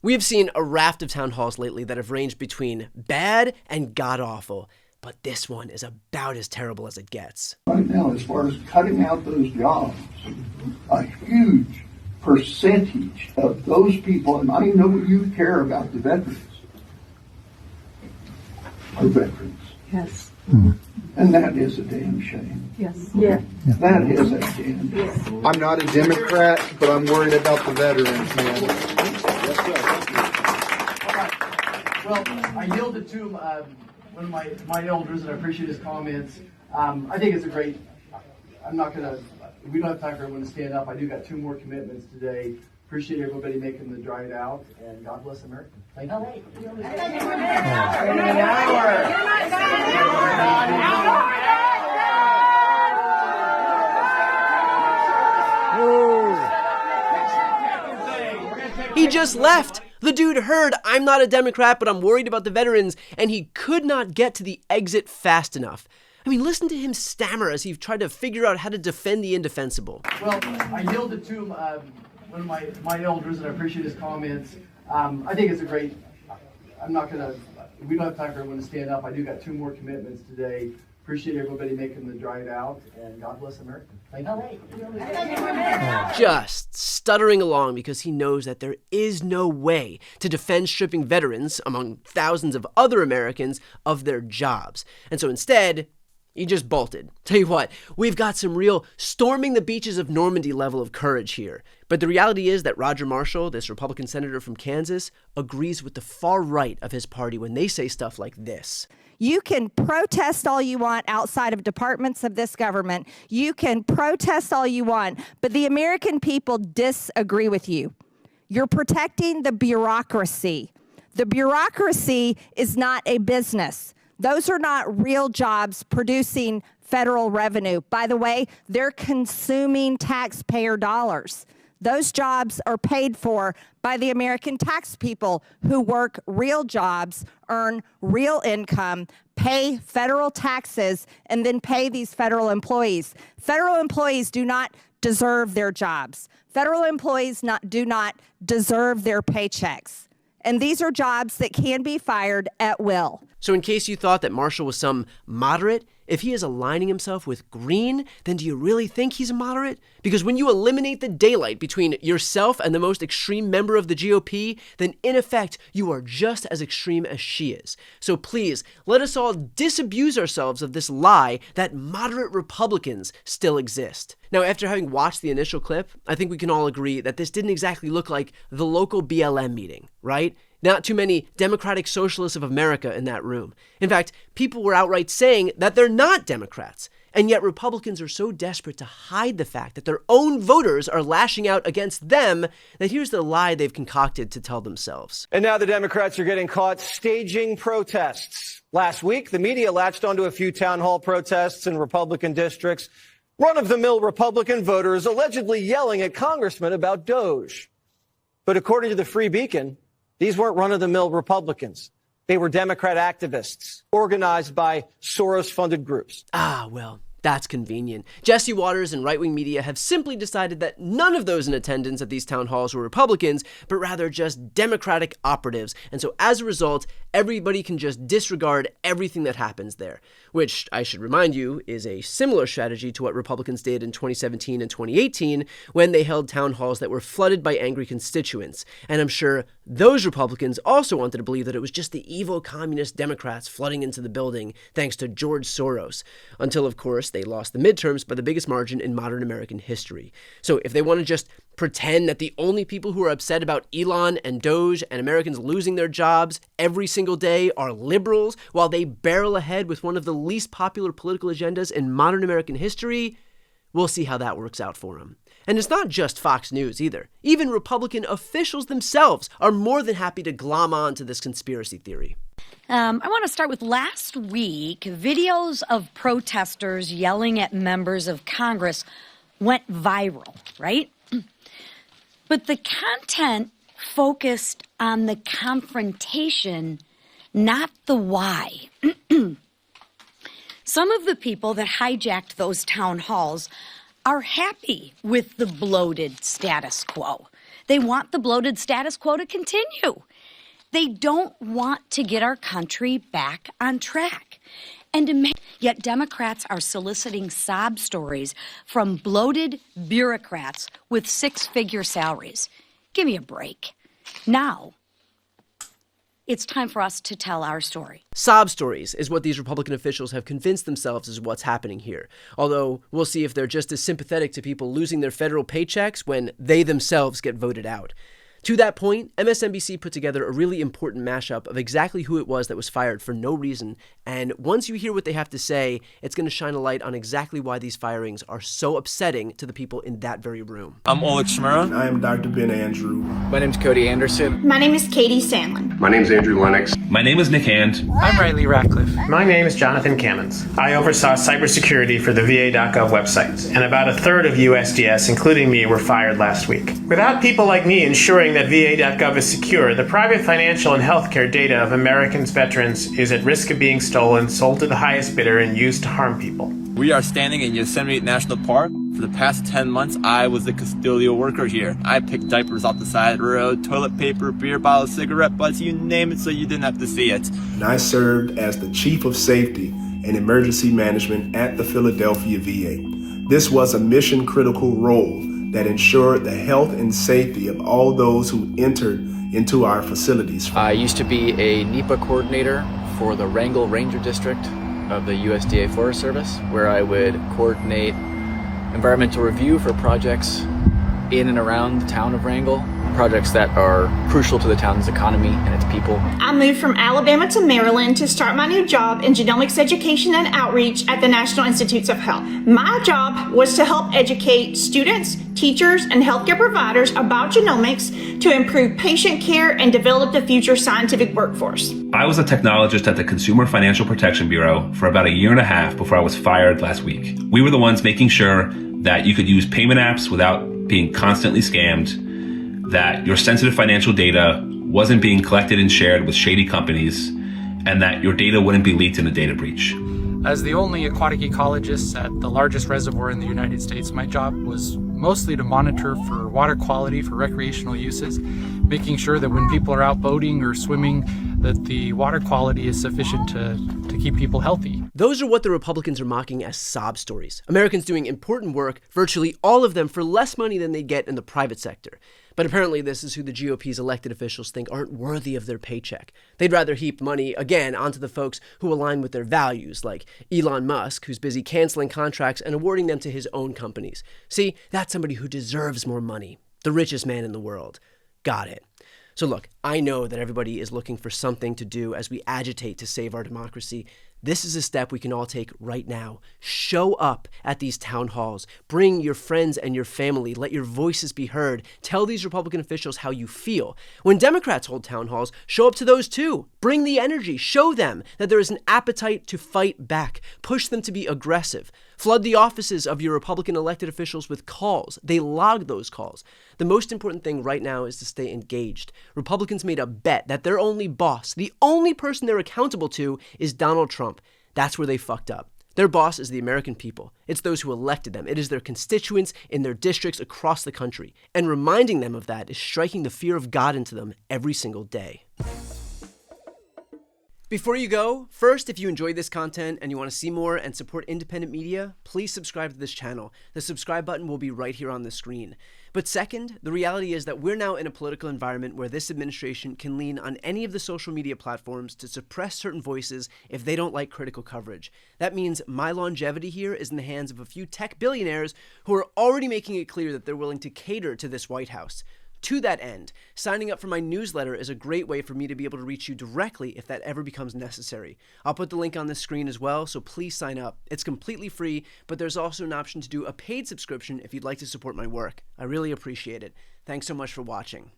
We have seen a raft of town halls lately that have ranged between bad and god-awful, but this one is about as terrible as it gets. Right now, as far as cutting out those jobs, a huge percentage of those people, and I know you care about the veterans, are veterans. Yes. Mm-hmm. And that is a damn shame. Yes. Yeah. That is a damn shame. Yes. I'm not a Democrat, but I'm worried about the veterans, man. Well, I yielded to one of my elders, and I appreciate his comments. I think it's a great. We don't have time for everyone to stand up. I do got 2 more commitments today. Appreciate everybody making the drive out, and God bless America. Thank you. He just left. The dude heard, I'm not a Democrat, but I'm worried about the veterans, and he could not get to the exit fast enough. I mean, listen to him stammer as he tried to figure out how to defend the indefensible. Well, I yielded to one of my elders, and I appreciate his comments. I think it's a great. We don't have time for everyone to stand up. I do got 2 more commitments today. Appreciate everybody making the drive out, and God bless America. Thank you. Just stuttering along because he knows that there is no way to defend stripping veterans, among thousands of other Americans, of their jobs. And so instead, he just bolted. Tell you what, we've got some real storming the beaches of Normandy level of courage here. But the reality is that Roger Marshall, this Republican senator from Kansas, agrees with the far right of his party when they say stuff like this. You can protest all you want outside of departments of this government. You can protest all you want, but the American people disagree with you. You're protecting the bureaucracy. The bureaucracy is not a business. Those are not real jobs producing federal revenue. By the way, they're consuming taxpayer dollars. Those jobs are paid for by the American tax people who work real jobs, earn real income, pay federal taxes, and then pay these federal employees. Federal employees do not deserve their jobs. Federal employees do not deserve their paychecks. And these are jobs that can be fired at will. So in case you thought that Marshall was some moderate, if he is aligning himself with green, then do you really think he's a moderate? Because when you eliminate the daylight between yourself and the most extreme member of the GOP, then in effect, you are just as extreme as she is. So please, let us all disabuse ourselves of this lie that moderate Republicans still exist. Now, after having watched the initial clip, I think we can all agree that this didn't exactly look like the local BLM meeting, right? Not too many Democratic Socialists of America in that room. In fact, people were outright saying that they're not Democrats. And yet Republicans are so desperate to hide the fact that their own voters are lashing out against them that here's the lie they've concocted to tell themselves. And now the Democrats are getting caught staging protests. Last week, the media latched onto a few town hall protests in Republican districts. Run-of-the-mill Republican voters allegedly yelling at congressmen about DOGE. But according to the Free Beacon, these weren't run-of-the-mill Republicans. They were Democrat activists organized by Soros-funded groups. Well, that's convenient. Jesse Waters and right-wing media have simply decided that none of those in attendance at these town halls were Republicans, but rather just Democratic operatives. And so as a result, everybody can just disregard everything that happens there, which I should remind you is a similar strategy to what Republicans did in 2017 and 2018 when they held town halls that were flooded by angry constituents. And I'm sure those Republicans also wanted to believe that it was just the evil communist Democrats flooding into the building thanks to George Soros, until, of course, they lost the midterms by the biggest margin in modern American history. So if they want to just pretend that the only people who are upset about Elon and Doge and Americans losing their jobs every single day are liberals while they barrel ahead with one of the least popular political agendas in modern American history, we'll see how that works out for them. And it's not just Fox News either. Even Republican officials themselves are more than happy to glom on to this conspiracy theory. I want to start with last week. Videos of protesters yelling at members of Congress went viral, right? But the content focused on the confrontation, not the why. Some of the people that hijacked those town halls are happy with the bloated status quo. They want the bloated status quo to continue. They don't want to get our country back on track. Yet Democrats are soliciting sob stories from bloated bureaucrats with six-figure salaries. Give me a break. Now, it's time for us to tell our story. Sob stories is what these Republican officials have convinced themselves is what's happening here. Although, we'll see if they're just as sympathetic to people losing their federal paychecks when they themselves get voted out. To that point, MSNBC put together a really important mashup of exactly who it was that was fired for no reason, and once you hear what they have to say, it's going to shine a light on exactly why these firings are so upsetting to the people in that very room. I'm Oleg Shmura. I am Dr. Ben Andrew. My name's Cody Anderson. My name is Katie Sandlin. My name is Andrew Lennox. My name is Nick Hand. I'm Riley Ratcliffe. My name is Jonathan Cammons. I oversaw cybersecurity for the VA.gov website, and about a third of USDS, including me, were fired last week. Without people like me ensuring that VA.gov is secure, the private financial and healthcare data of Americans' veterans is at risk of being stolen, sold to the highest bidder, and used to harm people. We are standing in Yosemite National Park. For the past 10 months, I was a custodial worker here. I picked diapers off the side of the road, toilet paper, beer bottles, cigarette butts, you name it, so you didn't have to see it. And I served as the Chief of Safety and Emergency Management at the Philadelphia VA. This was a mission-critical role that ensured the health and safety of all those who entered into our facilities. I used to be a NEPA coordinator for the Wrangell Ranger District of the USDA Forest Service, where I would coordinate environmental review for projects in and around the town of Wrangell, projects that are crucial to the town's economy and its people. I moved from Alabama to Maryland to start my new job in genomics education and outreach at the National Institutes of Health. My job was to help educate students, teachers, and healthcare providers about genomics to improve patient care and develop the future scientific workforce. I was a technologist at the Consumer Financial Protection Bureau for about a year and a half before I was fired last week. We were the ones making sure that you could use payment apps without being constantly scammed, that your sensitive financial data wasn't being collected and shared with shady companies, and that your data wouldn't be leaked in a data breach. As the only aquatic ecologist at the largest reservoir in the United States, my job was mostly to monitor for water quality for recreational uses, making sure that when people are out boating or swimming, that the water quality is sufficient to keep people healthy. Those are what the Republicans are mocking as sob stories. Americans doing important work, virtually all of them for less money than they get in the private sector. But apparently this is who the GOP's elected officials think aren't worthy of their paycheck. They'd rather heap money, again, onto the folks who align with their values, like Elon Musk, who's busy canceling contracts and awarding them to his own companies. See, that's somebody who deserves more money. The richest man in the world. Got it. So look, I know that everybody is looking for something to do as we agitate to save our democracy. This is a step we can all take right now. Show up at these town halls. Bring your friends and your family. Let your voices be heard. Tell these Republican officials how you feel. When Democrats hold town halls, show up to those too. Bring the energy. Show them that there is an appetite to fight back. Push them to be aggressive. Flood the offices of your Republican elected officials with calls. They log those calls. The most important thing right now is to stay engaged. Republicans made a bet that their only boss, the only person they're accountable to, is Donald Trump. That's where they fucked up. Their boss is the American people. It's those who elected them. It is their constituents in their districts across the country. And reminding them of that is striking the fear of God into them every single day. Before you go, first, if you enjoyed this content and you want to see more and support independent media, please subscribe to this channel. The subscribe button will be right here on the screen. But second, the reality is that we're now in a political environment where this administration can lean on any of the social media platforms to suppress certain voices if they don't like critical coverage. That means my longevity here is in the hands of a few tech billionaires who are already making it clear that they're willing to cater to this White House. To that end, signing up for my newsletter is a great way for me to be able to reach you directly if that ever becomes necessary. I'll put the link on the screen as well, so please sign up. It's completely free, but there's also an option to do a paid subscription if you'd like to support my work. I really appreciate it. Thanks so much for watching.